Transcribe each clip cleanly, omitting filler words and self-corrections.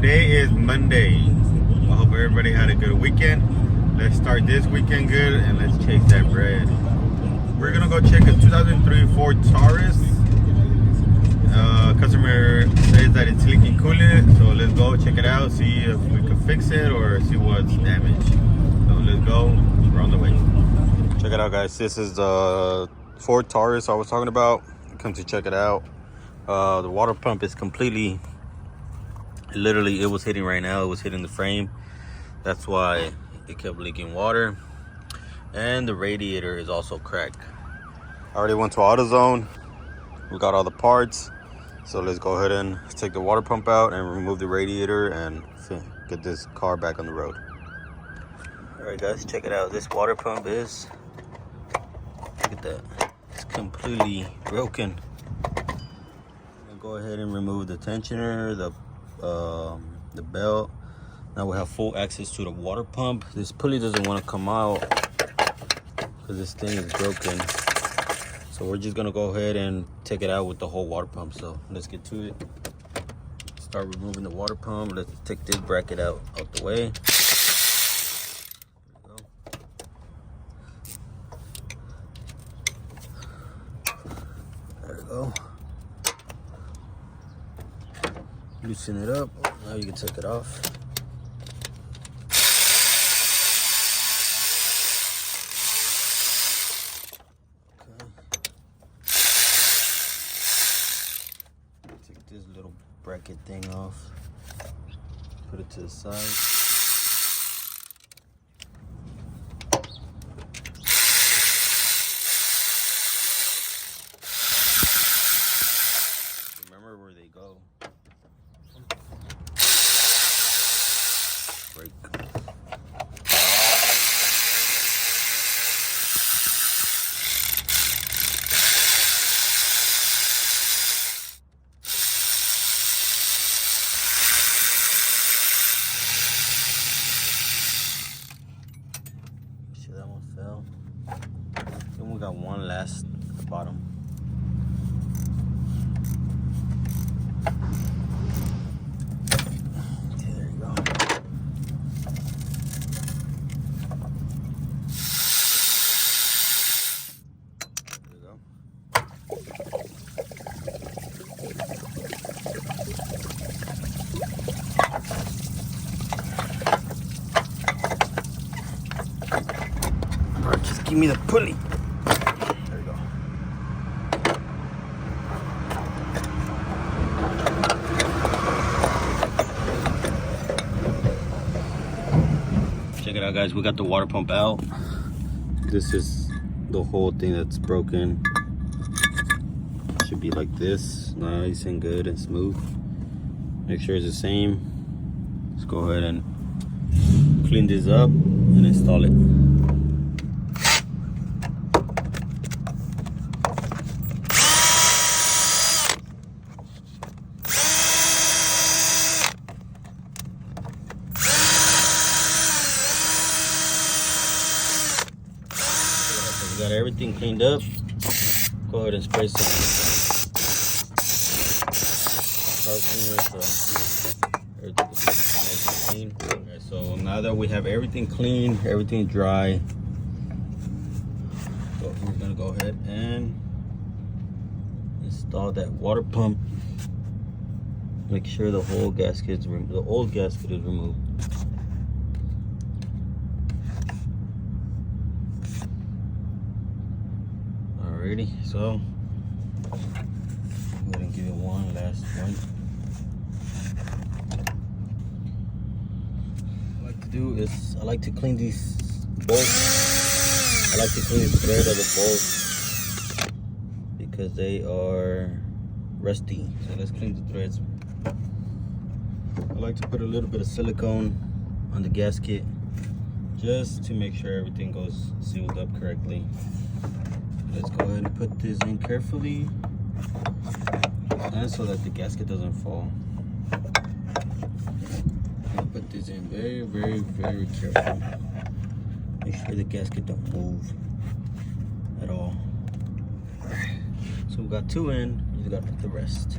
Today is Monday. I hope everybody had a good weekend. Let's start this weekend good and let's chase that bread. We're gonna go check a 2003 Ford Taurus. Customer says that it's leaking coolant, so let's go check it out, see if we can fix it or see what's damaged. So let's go. We're on the way. Check it out, guys. This is the Ford Taurus I was talking about. Come to check it out. The water pump is completely, literally, it was hitting right now. It was hitting the frame. That's why it kept leaking water. And the radiator is also cracked. I already went to AutoZone. We got all the parts. So let's go ahead and take the water pump out and remove the radiator and get this car back on the road. All right, guys, check it out. This water pump is, look at that. It's completely broken. Go ahead and remove the tensioner, the belt. Now we have full access to the water pump. This pulley doesn't want to come out because this thing is broken. So we're just gonna go ahead and take it out with the whole water pump. So let's get to it. Start removing the water pump. Let's take this bracket out the way. There we go. Loosen it up. Now you can take it off. Take this little bracket thing off. Put it to the side. Remember where they go. Break. See, that one fell. Then we got one last at the bottom. Just give me the pulley. There we go. Check it out, guys. We got the water pump out. This is the whole thing that's broken. Should be like this, nice and good and smooth. Make sure it's the same. Let's go ahead and clean this up and install it. We got everything cleaned up. Go ahead and spray some car cleaner so everything is nice and clean. Okay, so now that we have everything clean, everything dry, so we're gonna go ahead and install that water pump. Make sure the whole gasket, the old gasket is removed. Alrighty, so I'm gonna give it one last one. What I like to do is I like to clean these bolts. I like to clean the thread of the bolts because they are rusty. So let's clean the threads. I like to put a little bit of silicone on the gasket just to make sure everything goes sealed up correctly. Let's go ahead and put this in carefully, and so that the gasket doesn't fall. I'll put this in very, very, very carefully. Make sure the gasket don't move at all. So we got two in, you just gotta put the rest.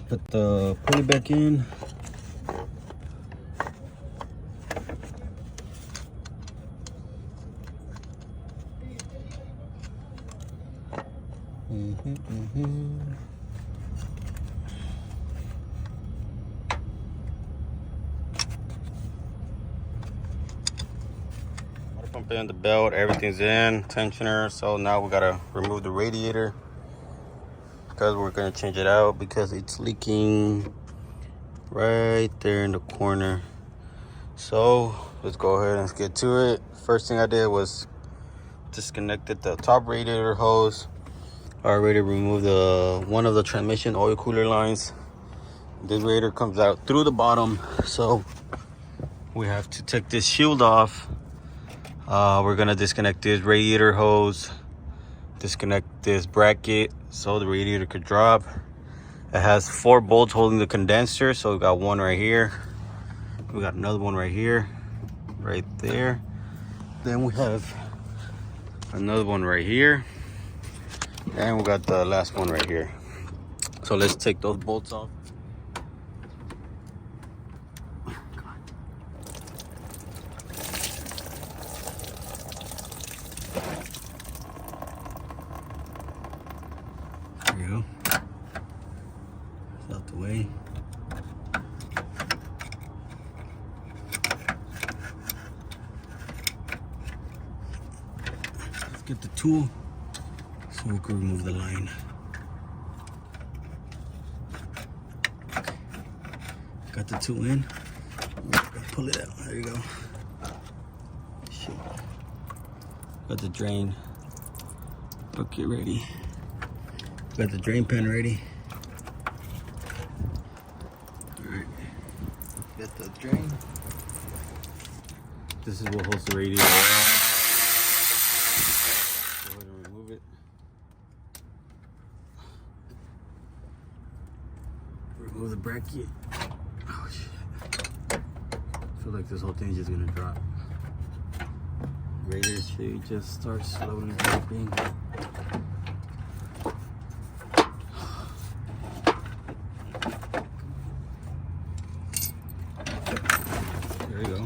Put the pulley back in. Water pump in, the belt, everything's in, tensioner. So now we gotta remove the radiator because we're gonna change it out because it's leaking right there in the corner. So let's go ahead and get to it. First thing I did was disconnected the top radiator hose. I already removed one of the transmission oil cooler lines. This radiator comes out through the bottom, so we have to take this shield off. We're gonna disconnect this radiator hose, disconnect this bracket so the radiator could drop. It has 4 bolts holding the condenser, so we got one right here, we got another one right here, right there, then we have another one right here, and we got the last one right here. So let's take those bolts off. There you go. It's out the way. Let's get the tool so we can remove the line. Got the tool in. Pull it out. There you go. Shit. Got the drain bucket ready. Got the drain pan ready. Alright. Got the drain. This is what holds the radiator. Go ahead and remove it. Remove the bracket. Oh shit. I feel like this whole thing's just gonna drop. Radiator should just start slowly dropping. There you go.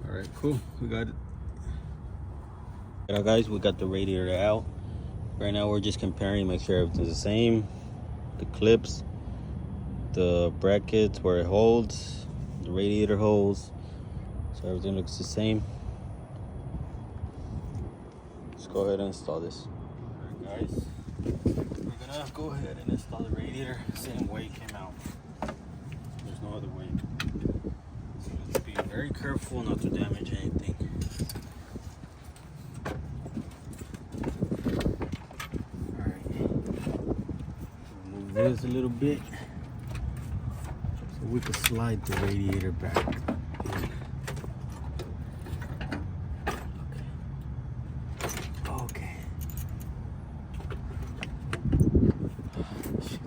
Alright, cool. We got it. Now guys, we got the radiator out. Right now we're just comparing, make sure everything's the same. The clips, the brackets where it holds, the radiator holes. So everything looks the same. Let's go ahead and install this. Alright guys, we're gonna go ahead and install the radiator the same way it came out. There's no other way. So let's be very careful not to damage anything. This a little bit so we can slide the radiator back in. Okay. Shit.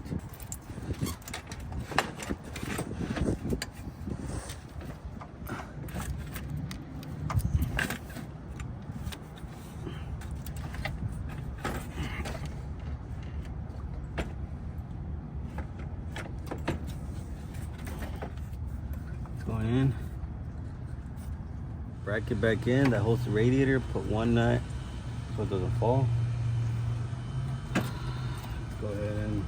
Going in, bracket back in that holds the radiator. Put one nut so it doesn't fall. Go ahead and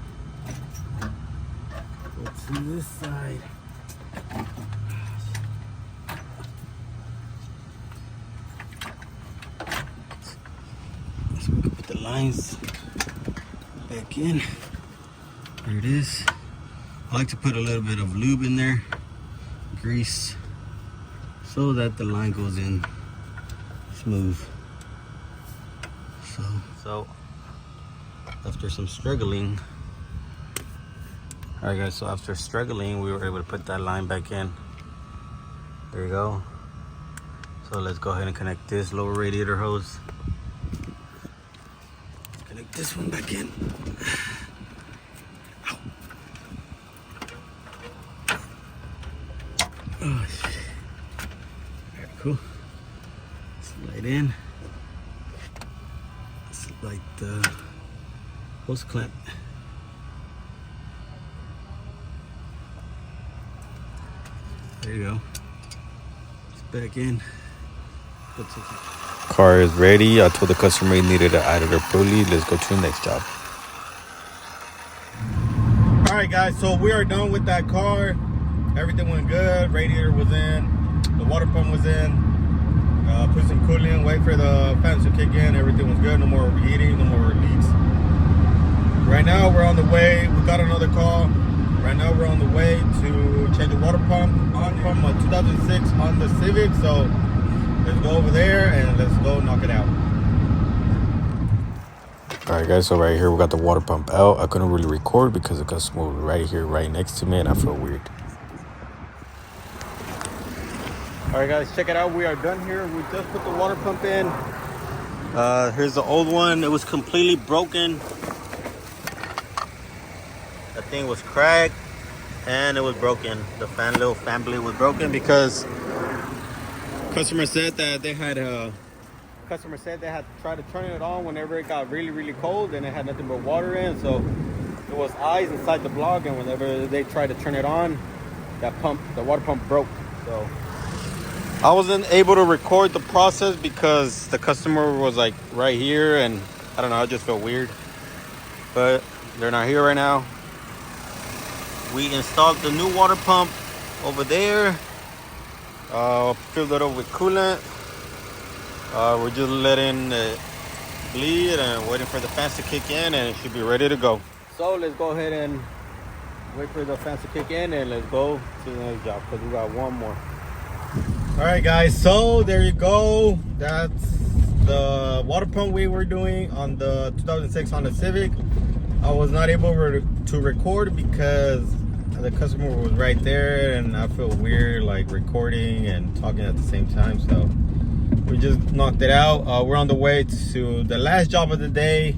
go to this side. So we can put the lines back in. There it is. I like to put a little bit of lube in there, grease, so that the line goes in smooth. So after some struggling, all right guys, so after struggling we were able to put that line back in. There you go. So let's go ahead and connect this lower radiator hose. Connect this one back in. Oh shit. Alright, cool. Slide in. like the hose clamp. There you go. It's back in. Car is ready. I told the customer he needed an adder pulley. Let's go to the next job. All right, guys. So we are done with that car. Everything went good. Radiator was in. The water pump was in. Put some coolant. Wait for the fans to kick in. Everything was good. No more overheating. No more leaks. Right now we're on the way. We got another call. Right now we're on the way to change the water pump from a 2006 Honda Civic. So let's go over there and let's go knock it out. All right, guys. So right here we got the water pump out. I couldn't really record because the customer was right here, right next to me, and I feel weird. All right, guys, check it out. We are done here. We just put the water pump in. Here's the old one. It was completely broken. That thing was cracked and it was broken. The little fan blade was broken because customer said they had tried to turn it on whenever it got really, really cold and it had nothing but water in. So there was ice inside the block, and whenever they tried to turn it on, the water pump broke. So I wasn't able to record the process because the customer was like right here, and I don't know, I just felt weird. But they're not here right now. We installed the new water pump over there. Filled it up with coolant. We're just letting it bleed and waiting for the fans to kick in, and it should be ready to go. So let's go ahead and wait for the fans to kick in, and let's go to the next job because we got one more. All right, guys, so there you go. That's the water pump we were doing on the 2006 Honda Civic. I was not able to record because the customer was right there, and I feel weird like recording and talking at the same time. So we just knocked it out. We're on the way to the last job of the day.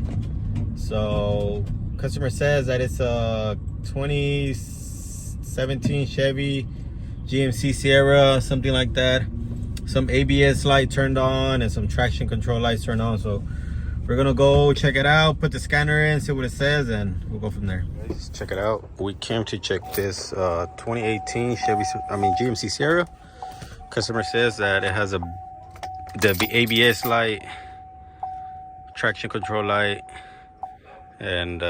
So customer says that it's a 2017 Chevy GMC Sierra, something like that. Some ABS light turned on and some traction control lights turned on. So we're gonna go check it out, put the scanner in, see what it says, and we'll go from there. Let's check it out. We came to check this 2018 GMC Sierra. Customer says that it has the ABS light, traction control light, and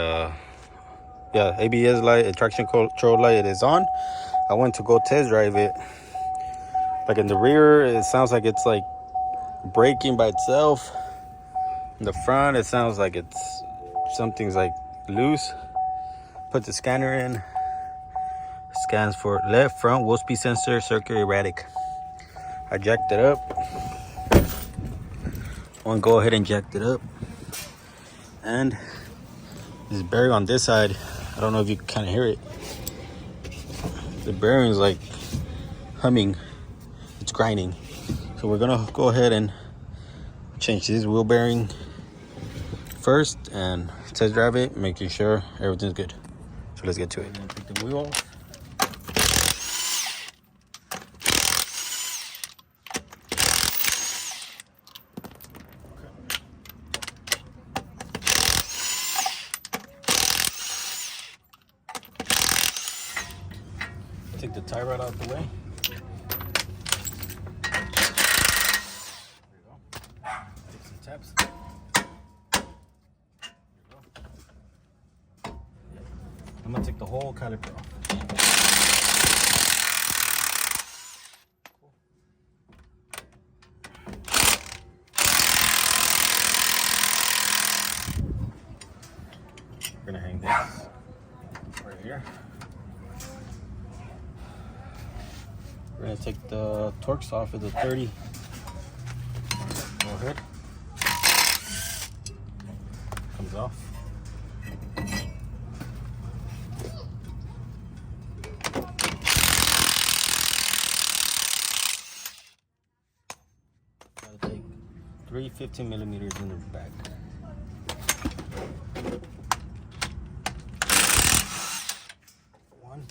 ABS light and traction control light is on. I went to go test drive it. Like in the rear, it sounds like it's like braking by itself. In the front, it sounds like something's like loose. Put the scanner in. Scans for left front wheel speed sensor, circuit erratic. I jacked it up. I'm gonna go ahead and jacked it up. And this bearing on this side, I don't know if you can kind of hear it. The bearing is like humming. It's grinding. So we're gonna go ahead and change this wheel bearing first and test drive it, making sure everything's good. So let's get to it. Take the wheel off. Take the tie rod out the way. Taps. I'm gonna take the whole caliper off. We're gonna hang this right here. We're gonna take the Torx off of the 30. Go ahead. Comes off. Gotta take 3 15mm in the back. One.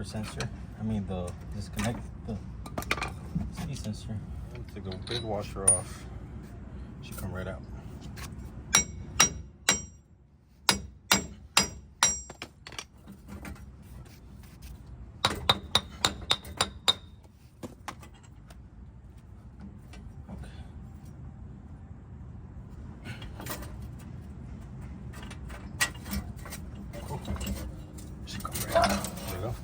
sensor. I mean the disconnect the speed sensor. Take the big washer off. Should come right out. Should come right out. There you go.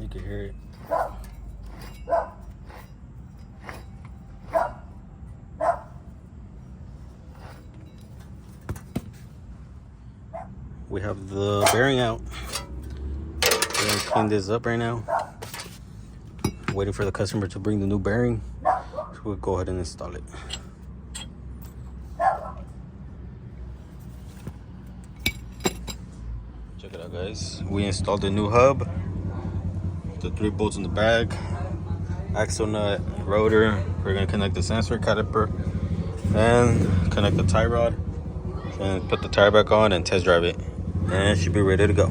You can hear it. We have the bearing out. We're gonna clean this up right now. Waiting for the customer to bring the new bearing. So we'll go ahead and install it. Check it out, guys. We installed the new hub. The 3 bolts in the bag. Axle nut, rotor. We're gonna connect the sensor caliper and connect the tie rod. And put the tire back on and test drive it. And it should be ready to go.